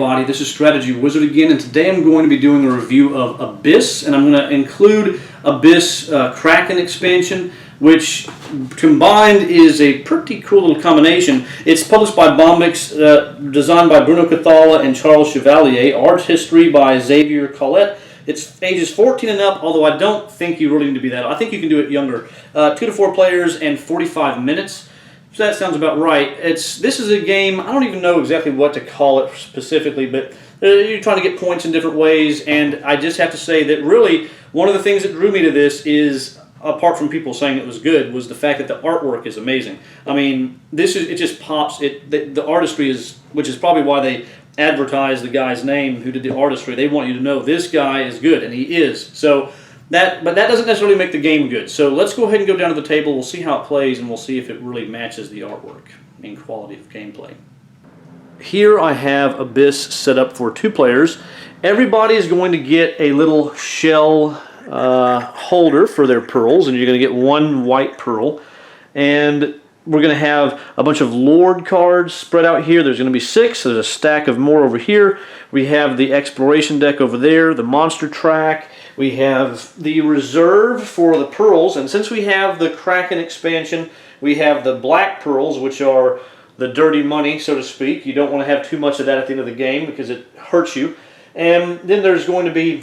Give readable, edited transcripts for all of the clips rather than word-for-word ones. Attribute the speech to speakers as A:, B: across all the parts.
A: everybody, this is Strategywizard again, and today I'm going to be doing a review of Abyss, and I'm going to include Abyss Kraken expansion, which combined is a pretty cool little combination. It's published by Bombyx, designed by Bruno Cathala and Charles Chevallier, art history by Xavier Collette. It's ages 14 and up, although I don't think you really need to be that. I think you can do it younger. 2 to 4 players and 45 minutes. So that sounds about right. This is a game, I don't even know exactly what to call it specifically, but you're trying to get points in different ways, and I just have to say that really one of the things that drew me to this is, apart from people saying it was good, was the fact that the artwork is amazing. I mean, it just pops. The artistry is, which is probably why they advertise the guy's name who did the artistry. They want you to know this guy is good, and he is. So but that doesn't necessarily make the game good. So let's go ahead and go down to the table. We'll see how it plays, and we'll see if it really matches the artwork in quality of gameplay. Here I have Abyss set up for 2 players. Everybody is going to get a little shell holder for their pearls, and you're going to get 1 white pearl. And we're going to have a bunch of Lord cards spread out here. There's going to be 6. There's a stack of more over here. We have the exploration deck over there, the monster track. We have the reserve for the pearls, and since we have the Kraken expansion, we have the black pearls, which are the dirty money, so to speak. You don't want to have too much of that at the end of the game because it hurts you. And then there's going to be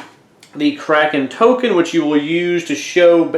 A: the Kraken token, which you will use to show.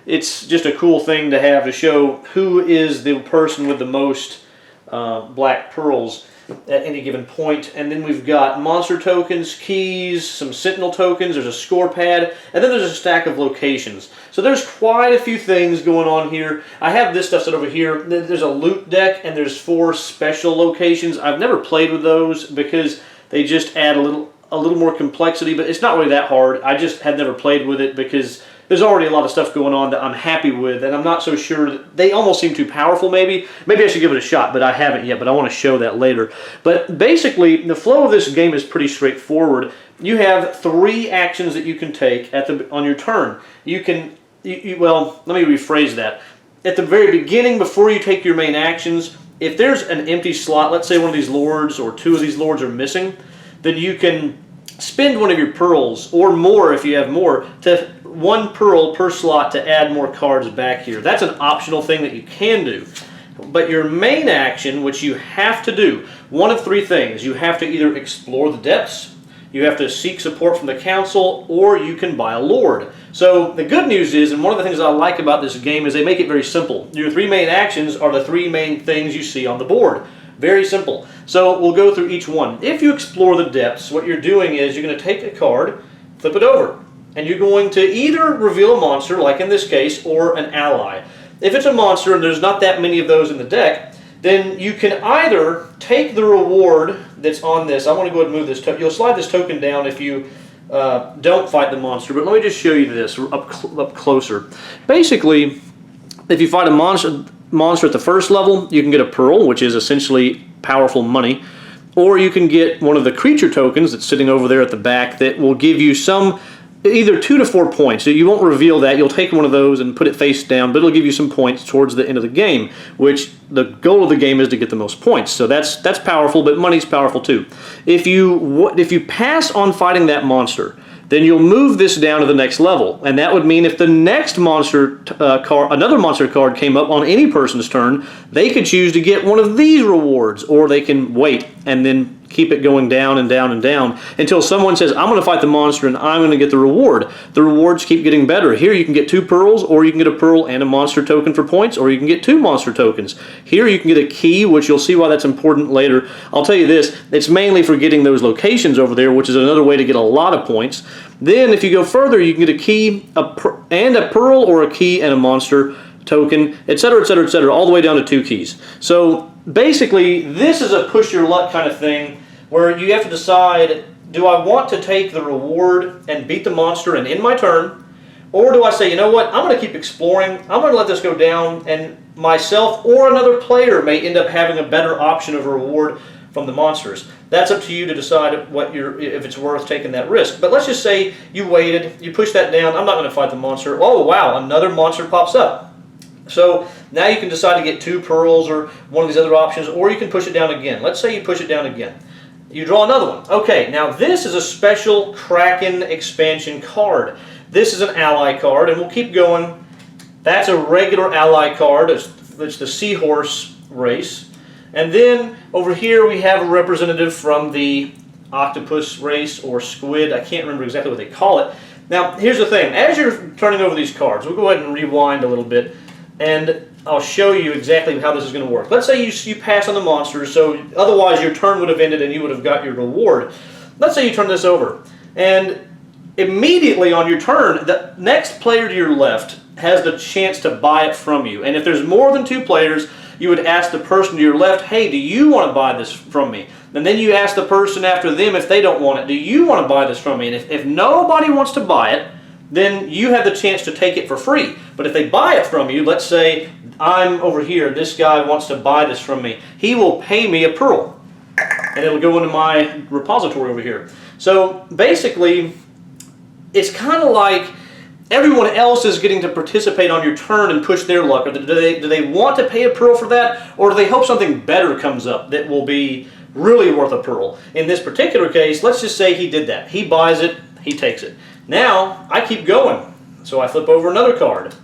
A: It's just a cool thing to have to show who is the person with the most black pearls at any given point. And then we've got monster tokens, keys, some Sentinel tokens, there's a score pad, and then there's a stack of locations. So there's quite a few things going on here. I have this stuff set over here. There's a loot deck, and there's 4 special locations. I've never played with those because they just add a little more complexity, but it's not really that hard. I just had never played with it because there's already a lot of stuff going on that I'm happy with, and I'm not so sure that they almost seem too powerful. Maybe I should give it a shot, but I haven't yet, but I want to show that later. But basically, the flow of this game is pretty straightforward. You have 3 actions that you can take on your turn. Well, let me rephrase that. At the very beginning, before you take your main actions, if there's an empty slot, let's say one of these lords or 2 of these lords are missing, then you can spend one of your pearls, or more if you have more, to 1 pearl per slot to add more cards back here. That's an optional thing that you can do. But your main action, which you have to do, one of 3 things. You have to either explore the depths, you have to seek support from the council, or you can buy a lord. So the good news is, and one of the things I like about this game, is they make it very simple. Your 3 main actions are the 3 main things you see on the board. Very simple. So we'll go through each one. If you explore the depths, what you're doing is you're going to take a card, flip it over, and you're going to either reveal a monster, like in this case, or an ally. If it's a monster and there's not that many of those in the deck, then you can either take the reward that's on this. I want to go ahead and move this token. You'll slide this token down if you don't fight the monster, but let me just show you this up closer. Basically, if you fight a monster at the first level, you can get a pearl, which is essentially powerful money, or you can get one of the creature tokens that's sitting over there at the back that will give you either 2 to 4 points. So you won't reveal that. You'll take one of those and put it face down, but it'll give you some points towards the end of the game, which the goal of the game is to get the most points. So that's powerful, but money's powerful too. If you pass on fighting that monster, then you'll move this down to the next level, and that would mean if the next monster another monster card came up on any person's turn, they could choose to get one of these rewards, or they can wait and then keep it going down and down and down until someone says, I'm going to fight the monster and I'm going to get the reward. The rewards keep getting better. Here you can get 2 pearls, or you can get a pearl and a monster token for points, or you can get 2 monster tokens. Here you can get a key, which you'll see why that's important later. I'll tell you this, it's mainly for getting those locations over there, which is another way to get a lot of points. Then if you go further, you can get a key and a pearl, or a key and a monster token, etc., etc., etc., all the way down to 2 keys. So basically, this is a push your luck kind of thing where you have to decide, do I want to take the reward and beat the monster and end my turn, or do I say, you know what, I'm going to keep exploring, I'm going to let this go down, and myself or another player may end up having a better option of a reward from the monsters. That's up to you to decide if it's worth taking that risk. But let's just say you waited, you push that down, I'm not going to fight the monster. Oh wow, another monster pops up. So now you can decide to get 2 pearls or one of these other options, or you can push it down again. Let's say you push it down again. You draw another one. Okay, now this is a special Kraken expansion card. This is an ally card, and we'll keep going. That's a regular ally card. It's the Seahorse race. And then over here we have a representative from the Octopus race or Squid. I can't remember exactly what they call it. Now, here's the thing. As you're turning over these cards, we'll go ahead and rewind a little bit, and I'll show you exactly how this is going to work. Let's say you pass on the monsters, so otherwise your turn would have ended and you would have got your reward. Let's say you turn this over, and immediately on your turn, the next player to your left has the chance to buy it from you. And if there's more than 2 players, you would ask the person to your left, hey, do you want to buy this from me? And then you ask the person after them if they don't want it, do you want to buy this from me? And if nobody wants to buy it, then you have the chance to take it for free. But if they buy it from you, let's say I'm over here, this guy wants to buy this from me, he will pay me a pearl. And it'll go into my repository over here. So basically, it's kind of like everyone else is getting to participate on your turn and push their luck. Or do they want to pay a pearl for that? Or do they hope something better comes up that will be really worth a pearl? In this particular case, let's just say he did that. He buys it, he takes it. Now, I keep going. So I flip over another card.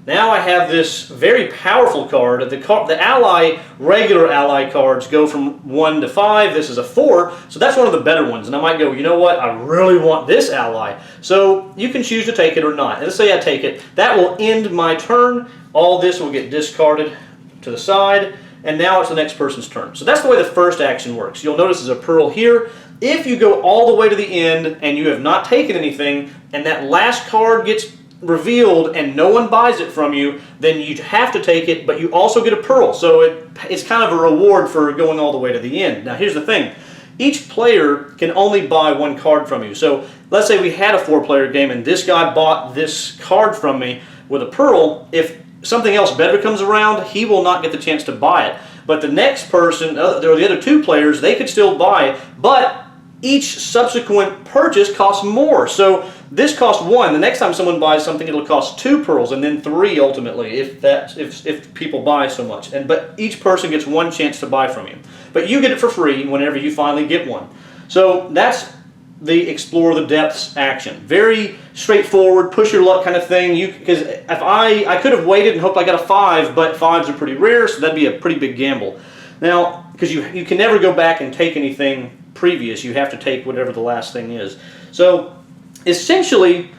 A: Now I have this very powerful card. The regular ally cards go from 1 to 5. This is a 4, so that's one of the better ones. And I might go, you know what, I really want this ally. So you can choose to take it or not. And let's say I take it. That will end my turn. All this will get discarded to the side, and now it's the next person's turn. So that's the way the first action works. You'll notice there's a pearl here. If you go all the way to the end and you have not taken anything, and that last card gets revealed and no one buys it from you, then you have to take it, but you also get a pearl. So it's kind of a reward for going all the way to the end. Now here's the thing. Each player can only buy 1 card from you. So let's say we had a 4-player game and this guy bought this card from me with a pearl. If something else better comes around, he will not get the chance to buy it. But the next person, or the other 2 players, they could still buy it, but each subsequent purchase costs more. So this costs 1. The next time someone buys something, it'll cost 2 pearls, and then 3 ultimately, if people buy so much. But each person gets 1 chance to buy from you. But you get it for free whenever you finally get one. So that's the Explore the Depths action. Very straightforward, push your luck kind of thing. Because if I could have waited and hoped I got a 5, but 5s are pretty rare, so that'd be a pretty big gamble. Now, because you can never go back and take anything previous, you have to take whatever the last thing is. So essentially,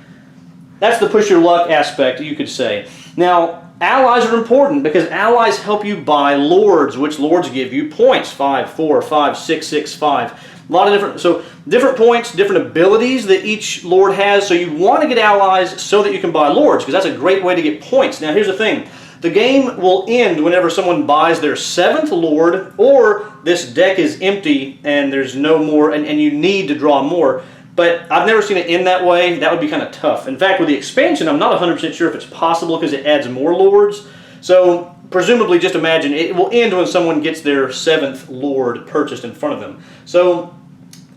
A: that's the push your luck aspect, you could say. Now, allies are important because allies help you buy lords, which lords give you points. 5, 4, 5, 6, 6, 5. A lot of different points, different abilities that each lord has. So you want to get allies so that you can buy lords, because that's a great way to get points. Now here's the thing. The game will end whenever someone buys their 7th lord, or this deck is empty and there's no more, and you need to draw more. But I've never seen it end that way. That would be kind of tough. In fact, with the expansion, I'm not 100% sure if it's possible because it adds more lords. So presumably, just imagine, it will end when someone gets their 7th lord purchased in front of them. So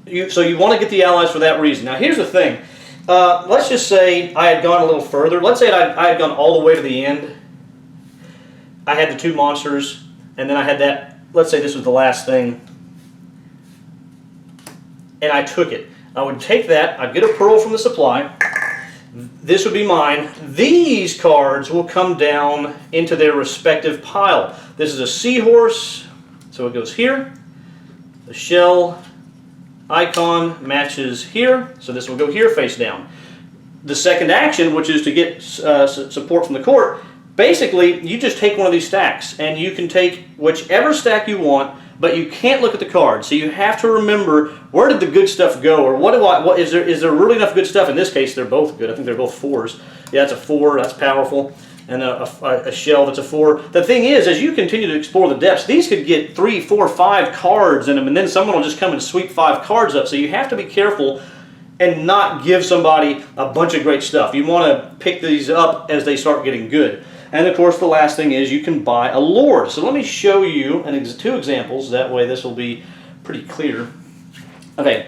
A: you want to get the allies for that reason. Now here's the thing. Let's just say I had gone a little further. Let's say I had gone all the way to the end. I had the 2 monsters, and then I had that, let's say this was the last thing, and I took it. I would take that, I'd get a pearl from the supply, this would be mine. These cards will come down into their respective pile. This is a seahorse, so it goes here. The shell icon matches here, so this will go here face down. The second action, which is to get support from the court, basically, you just take one of these stacks, and you can take whichever stack you want, but you can't look at the cards. So you have to remember, where did the good stuff go, or what is there really enough good stuff? In this case, they're both good. I think they're both 4s. Yeah, that's a 4. That's powerful. And a shell that's a 4. The thing is, as you continue to explore the depths, these could get 3, 4, 5 cards in them, and then someone will just come and sweep 5 cards up. So you have to be careful and not give somebody a bunch of great stuff. You want to pick these up as they start getting good. And of course, the last thing is you can buy a lord. So let me show you 2 examples. That way this will be pretty clear. Okay,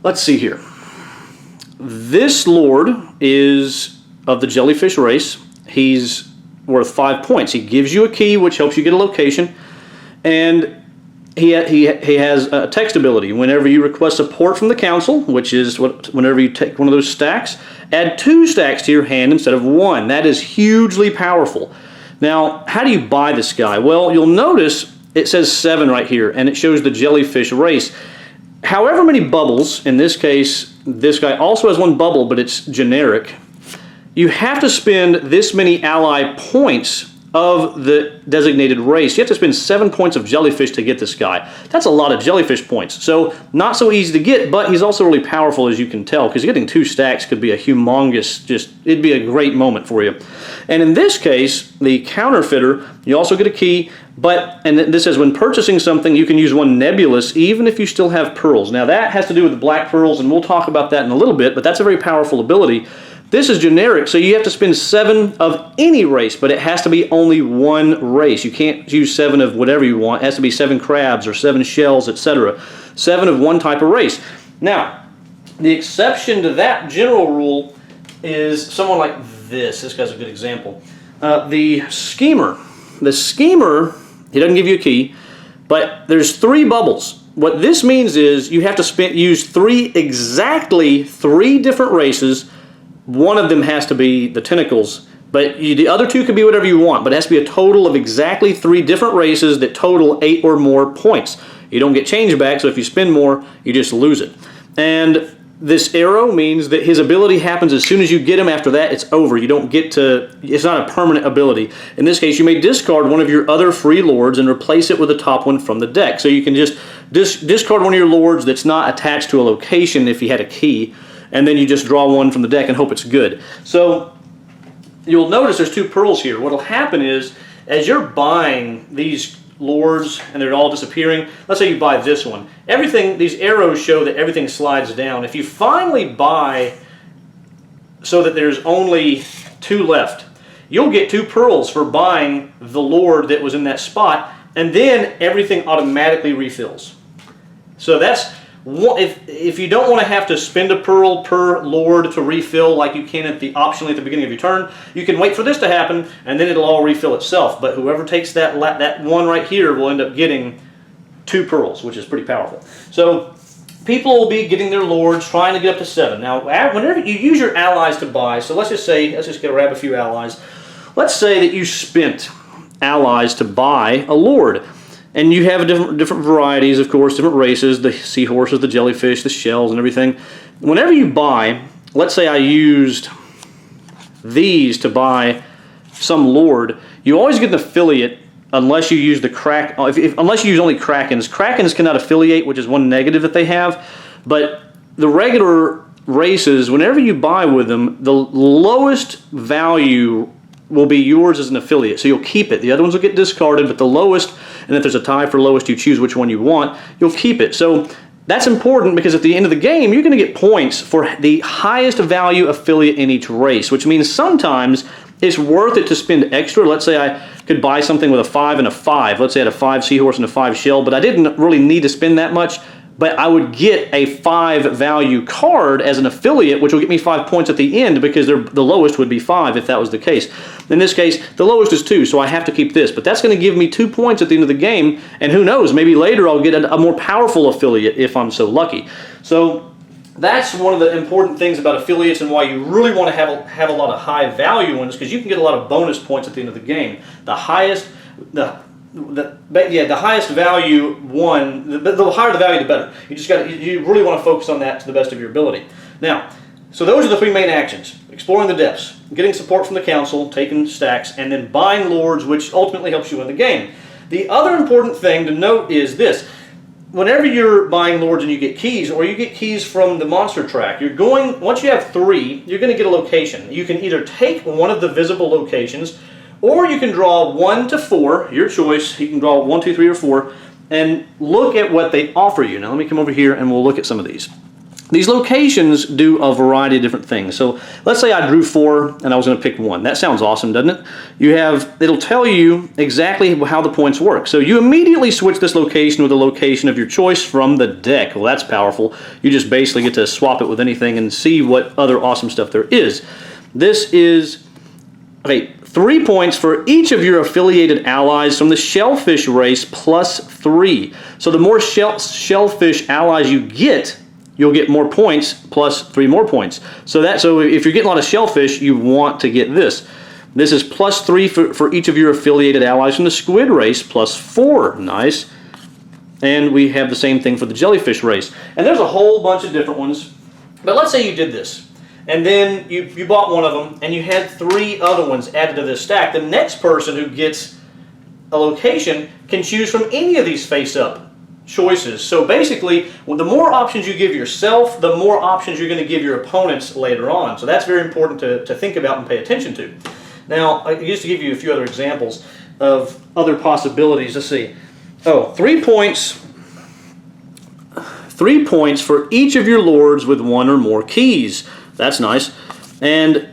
A: let's see here. This lord is of the jellyfish race. He's worth 5 points. He gives you a key, which helps you get a location. And he has a text ability. Whenever you request support from the council, which is whenever you take one of those stacks, add 2 stacks to your hand instead of 1. That is hugely powerful. Now, how do you buy this guy? Well, you'll notice it says 7 right here, and it shows the jellyfish race. However many bubbles, in this case, this guy also has 1 bubble, but it's generic. You have to spend this many ally points of the designated race. You have to spend 7 points of jellyfish to get this guy. That's a lot of jellyfish points. So not so easy to get, but he's also really powerful, as you can tell, because getting 2 stacks could be a humongous, it'd be a great moment for you. And in this case, the counterfeiter, you also get a key, and this says when purchasing something, you can use 1 nebulous, even if you still have pearls. Now that has to do with the black pearls, and we'll talk about that in a little bit, but that's a very powerful ability. This is generic, so you have to spend 7 of any race, but it has to be only 1 race. You can't use 7 of whatever you want. It has to be 7 crabs or 7 shells, etc. 7 of one type of race. Now, the exception to that general rule is someone like this. This guy's a good example. The schemer. The schemer, he doesn't give you a key, but there's 3 bubbles. What this means is you have to use exactly 3 different races. One of them has to be the tentacles, but the other 2 could be whatever you want, but it has to be a total of exactly 3 different races that total 8 or more points. You don't get change back, so if you spend more, you just lose it. And this arrow means that his ability happens as soon as you get him. After that, it's over. You don't get to, it's not a permanent ability. In this case, you may discard one of your other free lords and replace it with the top one from the deck. So you can just discard one of your lords that's not attached to a location if he had a key, and then you just draw 1 from the deck and hope it's good. So you'll notice there's 2 pearls here. What'll happen is, as you're buying these lords and they're all disappearing, let's say you buy this one. These arrows show that everything slides down. If you finally buy so that there's only 2 left, you'll get 2 pearls for buying the lord that was in that spot, and then everything automatically refills. So that's, if you don't want to have to spend a pearl per lord to refill like you can optionally at the beginning of your turn, you can wait for this to happen and then it'll all refill itself. But whoever takes that one right here will end up getting 2 pearls, which is pretty powerful. So people will be getting their lords, trying to get up to 7. Now, whenever you use your allies to buy, so let's just grab a few allies. Let's say that you spent allies to buy a lord. And you have different varieties, of course, different races, the seahorses, the jellyfish, the shells, and everything. Whenever you buy, let's say I used these to buy some lord, you always get an affiliate unless you use unless you use only Krakens. Krakens cannot affiliate, which is one negative that they have. But the regular races, whenever you buy with them, the lowest value will be yours as an affiliate, so you'll keep it. The other ones will get discarded, but the lowest, and if there's a tie for lowest, you choose which one you want, you'll keep it. So that's important because at the end of the game, you're going to get points for the highest value affiliate in each race, which means sometimes it's worth it to spend extra. Let's say I could buy something with a 5 and a 5. Let's say I had a 5 seahorse and a 5 shell, but I didn't really need to spend that much. But I would get a 5 value card as an affiliate, which will get me 5 points at the end because the lowest would be 5 if that was the case. In this case, the lowest is 2, so I have to keep this. But that's going to give me 2 points at the end of the game, and who knows, maybe later I'll get a more powerful affiliate if I'm so lucky. So that's one of the important things about affiliates and why you really want to have a lot of high value ones, because you can get a lot of bonus points at the end of the game. The highest value one, the higher the value, the better. You really want to focus on that to the best of your ability. Now, so those are the 3 main actions: exploring the depths, getting support from the council, taking stacks, and then buying lords, which ultimately helps you win the game. The other important thing to note is this: whenever you're buying lords and you get keys, or you get keys from the monster track, once you have 3, you're going to get a location. You can either take one of the visible locations, or you can draw 1 to 4, your choice. You can draw 1, 2, 3, or 4, and look at what they offer you. Now let me come over here and we'll look at some of these. These locations do a variety of different things. So let's say I drew 4 and I was going to pick 1. That sounds awesome, doesn't it? It'll tell you exactly how the points work. So you immediately switch this location with a location of your choice from the deck. Well, that's powerful. You just basically get to swap it with anything and see what other awesome stuff there is. This is, okay, 3 points for each of your affiliated allies from the shellfish race +3. So the more shellfish allies you get, you'll get more points plus 3 more points. So if you're getting a lot of shellfish, you want to get this. This is +3 for each of your affiliated allies from the squid race +4. Nice. And we have the same thing for the jellyfish race. And there's a whole bunch of different ones. But let's say you did this, and then you bought one of them, and you had 3 other ones added to this stack. The next person who gets a location can choose from any of these face-up choices. So basically, the more options you give yourself, the more options you're going to give your opponents later on. So that's very important to think about and pay attention to. Now, I used to give you a few other examples of other possibilities. Let's see. Oh, 3 points. 3 points for each of your lords with 1 or more keys. That's nice. And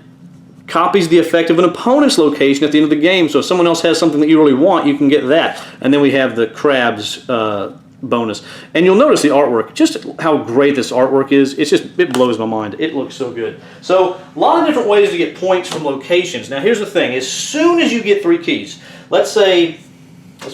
A: copies the effect of an opponent's location at the end of the game. So if someone else has something that you really want, you can get that. And then we have the crabs bonus. And you'll notice the artwork, just how great this artwork is. It blows my mind. It looks so good. So a lot of different ways to get points from locations. Now here's the thing. As soon as you get 3 keys, let's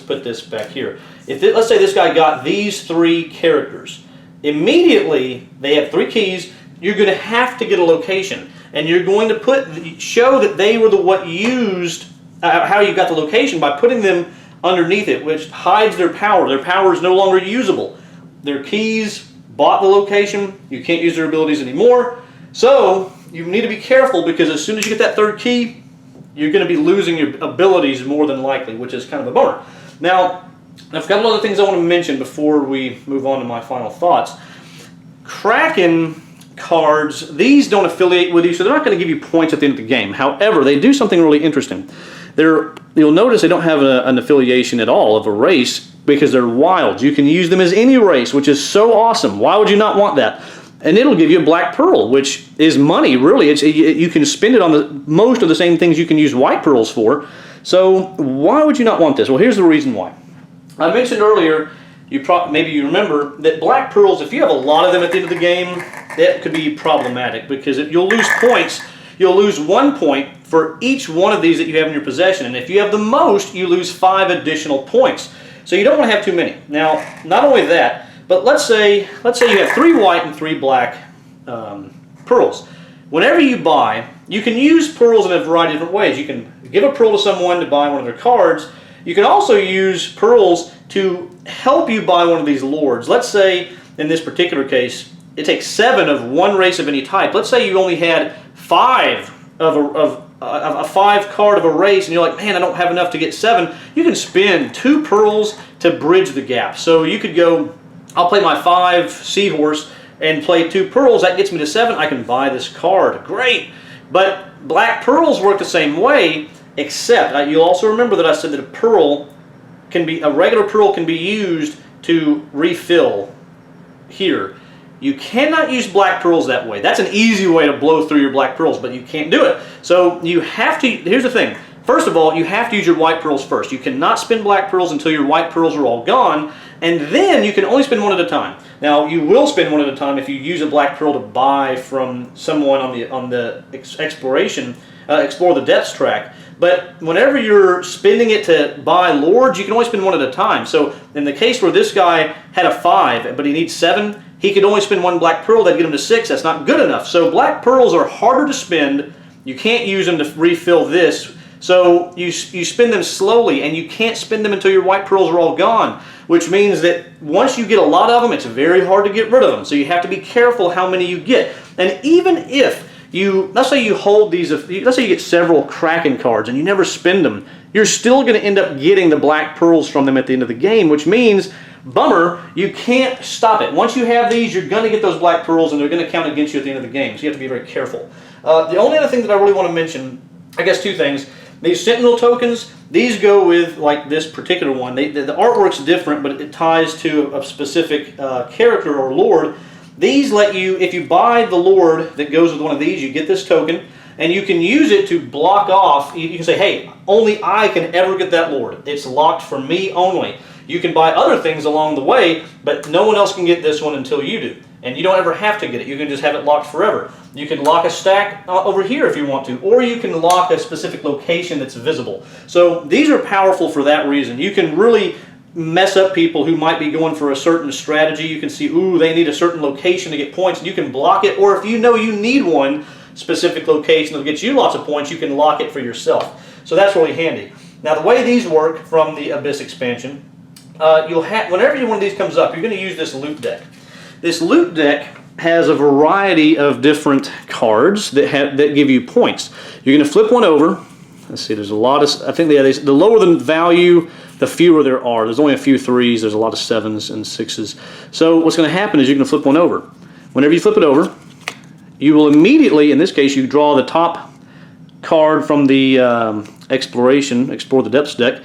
A: put this back here. Let's say this guy got these 3 characters. Immediately, they have 3 keys. You're going to have to get a location. And you're going to show that they were what used, how you got the location by putting them underneath it, which hides their power. Their power is no longer usable. Their keys bought the location. You can't use their abilities anymore. So you need to be careful, because as soon as you get that 3rd key, you're going to be losing your abilities more than likely, which is kind of a bummer. Now, I've got a lot of things I want to mention before we move on to my final thoughts. Kraken cards, these don't affiliate with you, so they're not going to give you points at the end of the game. However, they do something really interesting. You'll notice they don't have an affiliation at all of a race, because they're wilds. You can use them as any race, which is so awesome. Why would you not want that? And it'll give you a black pearl, which is money, really. You can spend it on most of the same things you can use white pearls for. So why would you not want this? Well, here's the reason why. I mentioned earlier, maybe you remember, that black pearls, if you have a lot of them at the end of the game, that could be problematic, because you'll lose points. You'll lose 1 point for each one of these that you have in your possession. And if you have the most, you lose 5 additional points. So you don't want to have too many. Now, not only that, but let's say you have 3 white and 3 black pearls. Whenever you buy, you can use pearls in a variety of different ways. You can give a pearl to someone to buy one of their cards. You can also use pearls to help you buy one of these lords. Let's say, in this particular case, it takes 7 of one race of any type. Let's say you only had 5 of a 5 card of a race, and you're like, man, I don't have enough to get 7. You can spend 2 pearls to bridge the gap. So you could go, I'll play my 5 seahorse and play 2 pearls. That gets me to 7. I can buy this card. Great. But black pearls work the same way, except you'll also remember that I said that a regular pearl can be used to refill here. You cannot use black pearls that way. That's an easy way to blow through your black pearls, but you can't do it. So you have to, here's the thing. First of all, you have to use your white pearls first. You cannot spend black pearls until your white pearls are all gone, and then you can only spend 1 at a time. Now, you will spend 1 at a time if you use a black pearl to buy from someone on the Explore the Depths track. But whenever you're spending it to buy lords, you can only spend 1 at a time. So in the case where this guy had a 5, but he needs 7, he could only spend 1 black pearl. That'd get him to 6. That's not good enough. So black pearls are harder to spend. You can't use them to refill this. So you spend them slowly, and you can't spend them until your white pearls are all gone, which means that once you get a lot of them, it's very hard to get rid of them. So you have to be careful how many you get. And even if let's say you hold these, let's say you get several Kraken cards and you never spend them, you're still going to end up getting the black pearls from them at the end of the game, which means, bummer, you can't stop it. Once you have these, you're going to get those black pearls, and they're going to count against you at the end of the game. So you have to be very careful. The only other thing that I really want to mention, I guess 2 things. These Sentinel tokens, these go with, like this particular one. The artwork's different, but it ties to a specific character or lord. These let you, if you buy the lord that goes with one of these, you get this token, and you can use it to block off. You can say, hey, only I can ever get that lord. It's locked for me only. You can buy other things along the way, but no one else can get this one until you do. and you don't ever have to get it. You can just have it locked forever. You can lock a stack over here if you want to, or you can lock a specific location that's visible. So these are powerful for that reason. You can really mess up people who might be going for a certain strategy. You can see, ooh, they need a certain location to get points, and you can block it, or if you know you need one specific location that'll get you lots of points, you can lock it for yourself. So that's really handy. Now the way these work from the Abyss expansion, you'll have, whenever one of these comes up, you're going to use this loot deck. This loot deck has a variety of different cards that give you points. You're going to flip one over. Let's see, there's a lot of, I think the lower the value, the fewer there are. There's only a few 3s, there's a lot of 7s and 6s. So what's going to happen is you're going to flip one over. Whenever you flip it over, you will immediately, in this case, you draw the top card from the Explore the Depths deck,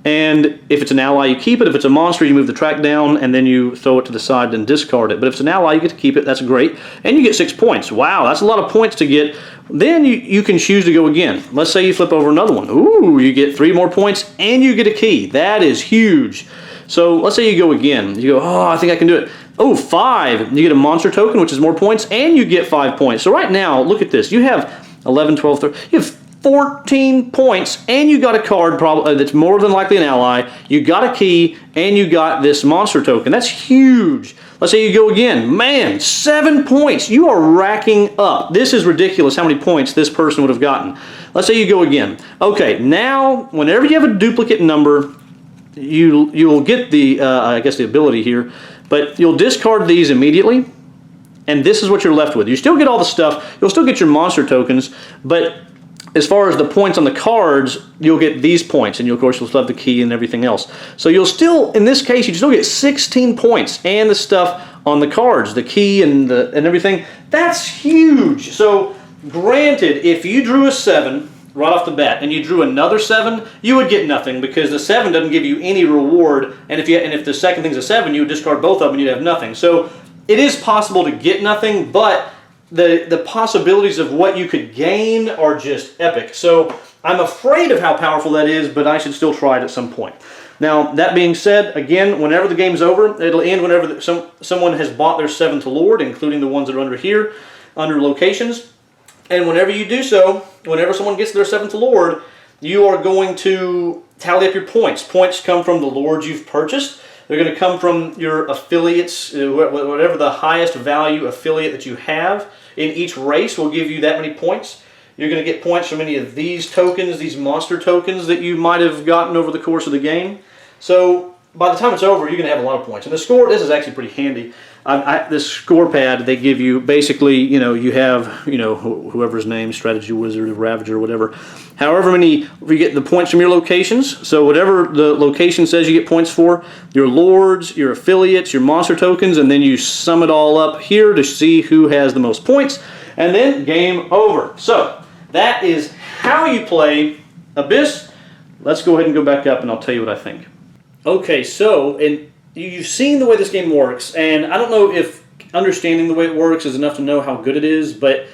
A: and if it's an ally, you keep it. If it's a monster, you move the track down, and then you throw it to the side and discard it. But if it's an ally, you get to keep it. That's great. And you get 6 points. Wow, that's a lot of points to get. Then you can choose to go again. Let's say you flip over another one. Ooh, you get 3 more points, and you get a key. That is huge. So let's say you go again. You go, oh, I think I can do it. Oh, 5. You get a monster token, which is more points, and you get 5 points. So right now, look at this. You have 11, 12, 13. You have 14 points, and you got a card that's more than likely an ally. You got a key, and you got this monster token. That's huge. Let's say you go again. Man, 7 points. You are racking up. This is ridiculous how many points this person would have gotten. Let's say you go again. Okay, now, whenever you have a duplicate number, you'll get the, I guess, the ability here, but you'll discard these immediately, and this is what you're left with. You still get all the stuff. You'll still get your monster tokens, but as far as the points on the cards, you'll get these points, and of course you'll still have the key and everything else. So you'll still, in this case, you still get 16 points and the stuff on the cards, the key and everything. That's huge. So granted, if you drew a 7 right off the bat and you drew another 7, you would get nothing because the 7 doesn't give you any reward. And if the second thing's a 7, you would discard both of them and you'd have nothing. So it is possible to get nothing, but the possibilities of what you could gain are just epic. So I'm afraid of how powerful that is, but I should still try it at some point. Now, that being said, again, whenever the game's over, it'll end whenever someone has bought their 7th Allure, including the ones that are under here, under locations. And whenever you do so, whenever someone gets their 7th Allure, you are going to tally up your points. Points come from the lords you've purchased. They're going to come from your affiliates, whatever the highest value affiliate that you have in each race will give you that many points. You're going to get points from any of these tokens, these monster tokens that you might have gotten over the course of the game. So by the time it's over, you're going to have a lot of points. And the score, this is actually pretty handy. This score pad, they give you basically, you have, whoever's name, Strategywizard, Ravager, whatever. However many, you get the points from your locations. So whatever the location says you get points for, your lords, your affiliates, your monster tokens, and then you sum it all up here to see who has the most points. And then game over. So that is how you play Abyss. Let's go ahead and go back up and I'll tell you what I think. Okay, so you've seen the way this game works, and I don't know if understanding the way it works is enough to know how good it is, but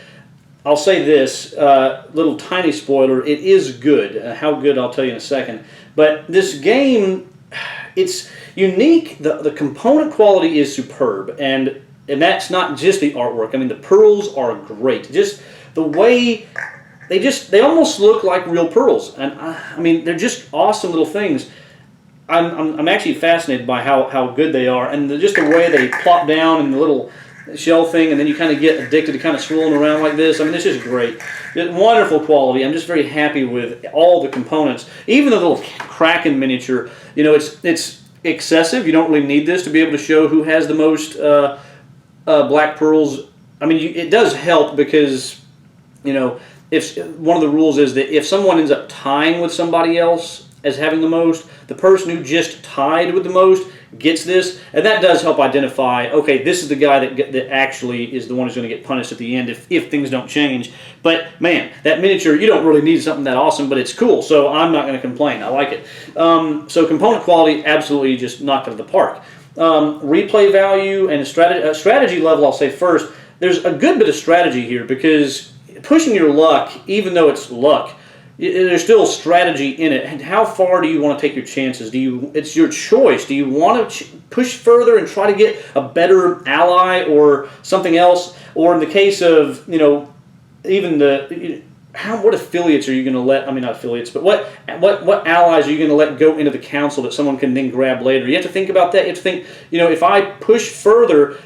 A: I'll say this, little tiny spoiler, it is good. How good, I'll tell you in a second. But this game, it's unique. The component quality is superb, and that's not just the artwork. I mean, the pearls are great. Just the way they almost look like real pearls, and I mean, they're just awesome little things. I'm actually fascinated by how good they are, and just the way they plop down in the little shell thing, and then you kind of get addicted to kind of swirling around like this. I mean, it's just great. Wonderful quality. I'm just very happy with all the components. Even the little Kraken miniature, it's excessive. You don't really need this to be able to show who has the most black pearls. I mean, it does help because, if one of the rules is that if someone ends up tying with somebody else as having the most, the person who just tied with the most gets this, and that does help identify, okay, this is the guy that actually is the one who's going to get punished at the end if things don't change. But man, that miniature, you don't really need something that awesome, but it's cool, so I'm not going to complain. I like it. So component quality, absolutely just knocked it out of the park. Replay value and strategy level, I'll say first, there's a good bit of strategy here because pushing your luck, even though it's luck, there's still strategy in it. And how far do you want to take your chances? It's your choice. Do you want to push further and try to get a better ally or something else? Or in the case of, even what affiliates are you going to let? I mean, not affiliates, but what allies are you going to let go into the council that someone can then grab later? You have to think about that. You have to think, if I push further,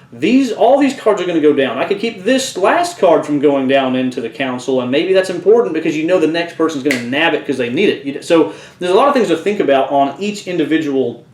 A: all these cards are going to go down. I could keep this last card from going down into the council, and maybe that's important because the next person's going to nab it because they need it. So there's a lot of things to think about on each individual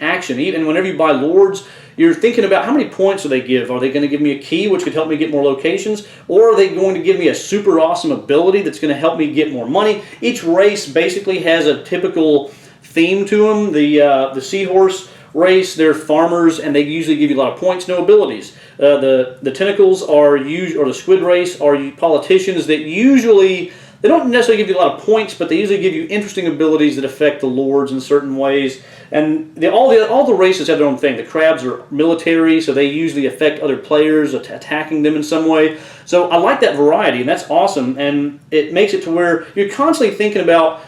A: action. Even whenever you buy lords, you're thinking about how many points do they give. Are they going to give me a key, which could help me get more locations? Or are they going to give me a super awesome ability that's going to help me get more money? Each race basically has a typical theme to them. The seahorse race, they're farmers, and they usually give you a lot of points, no abilities. The tentacles or the squid race are politicians that usually... They don't necessarily give you a lot of points, but they usually give you interesting abilities that affect the lords in certain ways. And all the races have their own thing. The crabs are military, so they usually affect other players, attacking them in some way. So I like that variety, and that's awesome. And it makes it to where you're constantly thinking about,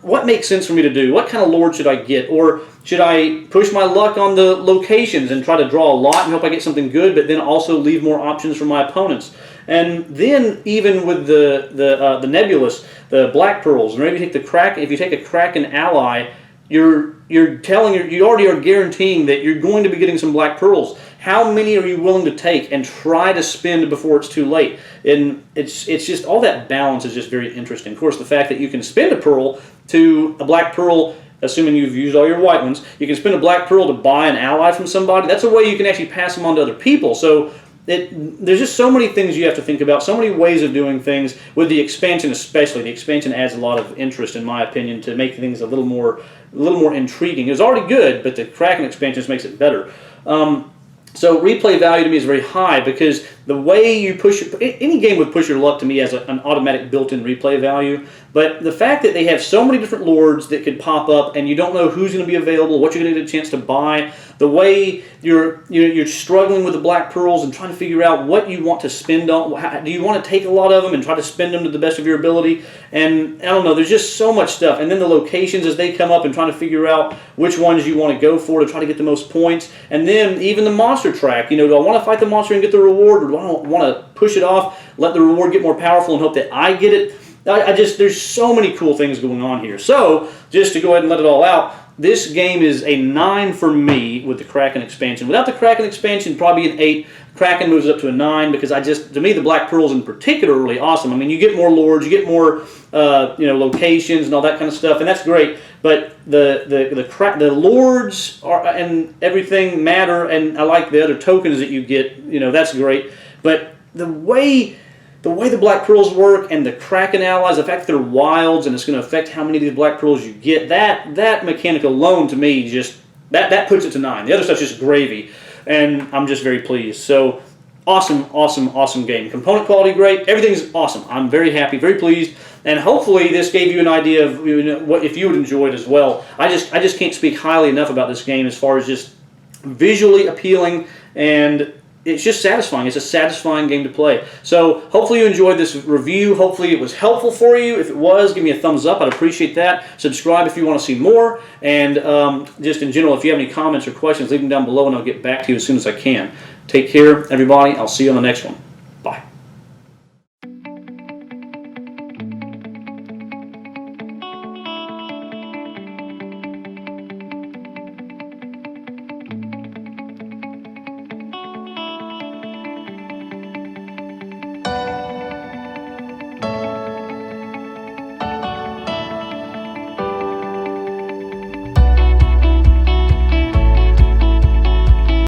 A: what makes sense for me to do? What kind of lord should I get? Or should I push my luck on the locations and try to draw a lot and hope I get something good, but then also leave more options for my opponents? And then even with the nebulous, the black pearls, and maybe take the Kraken. If you take a Kraken ally, you already are guaranteeing that you're going to be getting some black pearls. How many are you willing to take and try to spend before it's too late? And it's just all that balance is just very interesting. Of course, the fact that you can spend a pearl to a black pearl, assuming you've used all your white ones, you can spend a black pearl to buy an ally from somebody. That's a way you can actually pass them on to other people. So there's just so many things you have to think about, so many ways of doing things. With the expansion especially, the expansion adds a lot of interest, in my opinion, to make things a little more intriguing. It was already good, but the Kraken expansion just makes it better. So replay value to me is very high because the way you push any game would push your luck to me as an automatic built-in replay value. But the fact that they have so many different lords that could pop up and you don't know who's going to be available, what you're going to get a chance to buy, the way you're struggling with the black pearls and trying to figure out what you want to spend on. Do you want to take a lot of them and try to spend them to the best of your ability? And I don't know, there's just so much stuff. And then the locations as they come up and trying to figure out which ones you want to go for to try to get the most points. And then even the monster track, do I want to fight the monster and get the reward, or do I want to push it off, let the reward get more powerful and hope that I get it? There's so many cool things going on here. So, just to go ahead and let it all out, this game is a 9 for me with the Kraken expansion. Without the Kraken expansion, probably an 8. Kraken moves up to a 9 because to me, the Black Pearls in particular are really awesome. I mean, you get more lords, you get more, locations and all that kind of stuff, and that's great. But the lords and everything matter, and I like the other tokens that you get. That's great. But the way the Black Pearls work and the Kraken allies, the fact that they're wilds and it's going to affect how many of these Black Pearls you get, that mechanic alone to me just that puts it to 9. The other stuff's just gravy, and I'm just very pleased. So awesome game. Component quality great. Everything's awesome. I'm very happy, very pleased, and hopefully this gave you an idea of what if you would enjoy it as well. I just can't speak highly enough about this game as far as just visually appealing, and it's just satisfying. It's a satisfying game to play. So hopefully you enjoyed this review. Hopefully it was helpful for you. If it was, give me a thumbs up. I'd appreciate that. Subscribe if you want to see more. And just in general, if you have any comments or questions, leave them down below and I'll get back to you as soon as I can. Take care, everybody. I'll see you on the next one.